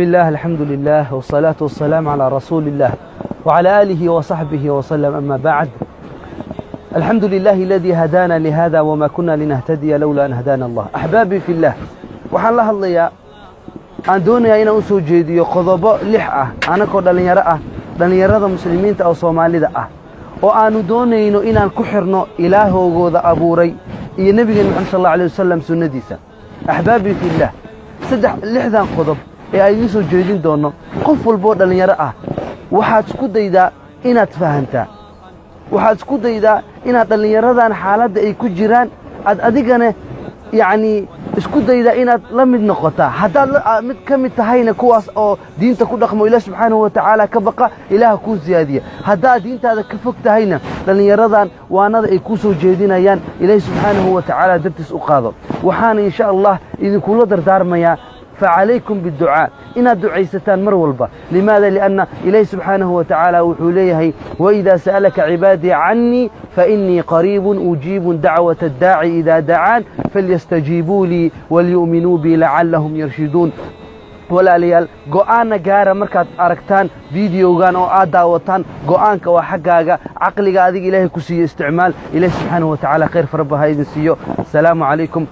بالله الحمد لله والصلاة والسلام على رسول الله وعلى آله وصحبه وسلم. أما بعد، الحمد لله الذي هدانا لهذا وما كنا لنهتدي لولا أن هدانا الله. أحبابي في الله، waxaan la hadlayaa aan doonayaa inaan u soo jeediyo qodobo lix ah anagoo dhalinyarada muslimiinta oo Soomaalida ah oo aanu doonayno inaan ku xirno ilaahooda abuuray iyo nabiga Muhammad sallallahu alayhi wasallam sunnadiisa. أحبابي في الله، lixdan qodob ee ay soo jeedin doono qof walba dhalinyaro ah. waxaad isku daydaa inaad fahantaa, waxaad isku daydaa inaad dhalinyaradan xaaladda ay ku jiraan adigana isku daydaa inaad la mid noqotaa. haddaad mid ka mid tahayna kuwaas oo diinta ku dhaqmo Ilaahay subxaanahu wa ta'aala ka baqa, Ilaaha ku ziyaadiya. haddaad diintaada ka fog tahayna dhalinyaradan waanada ay ku soo jeedinayaan Ilaahay subxaanahu wa ta'aala dartiis u qaado. waxaan insha Allah idinkula dardaarmayaa فعليكم بالدعاء إن دعيستان مرولبا. لماذا؟ لأن إليه سبحانه وتعالى وحوليه وإذا سألك عبادي عني فإني قريب أجيب دعوة الداعي إذا دعان فليستجيبوا لي وليؤمنوا بي لعلهم يرشدون. ولا ليال قوآن جارة مركات أركتان فيديو جان أو آداوتان قوآن كوا حقاقة عقلي قاعد إلهي كسي استعمال. إليه سبحانه وتعالى خير فربها يدسيو. السلام عليكم.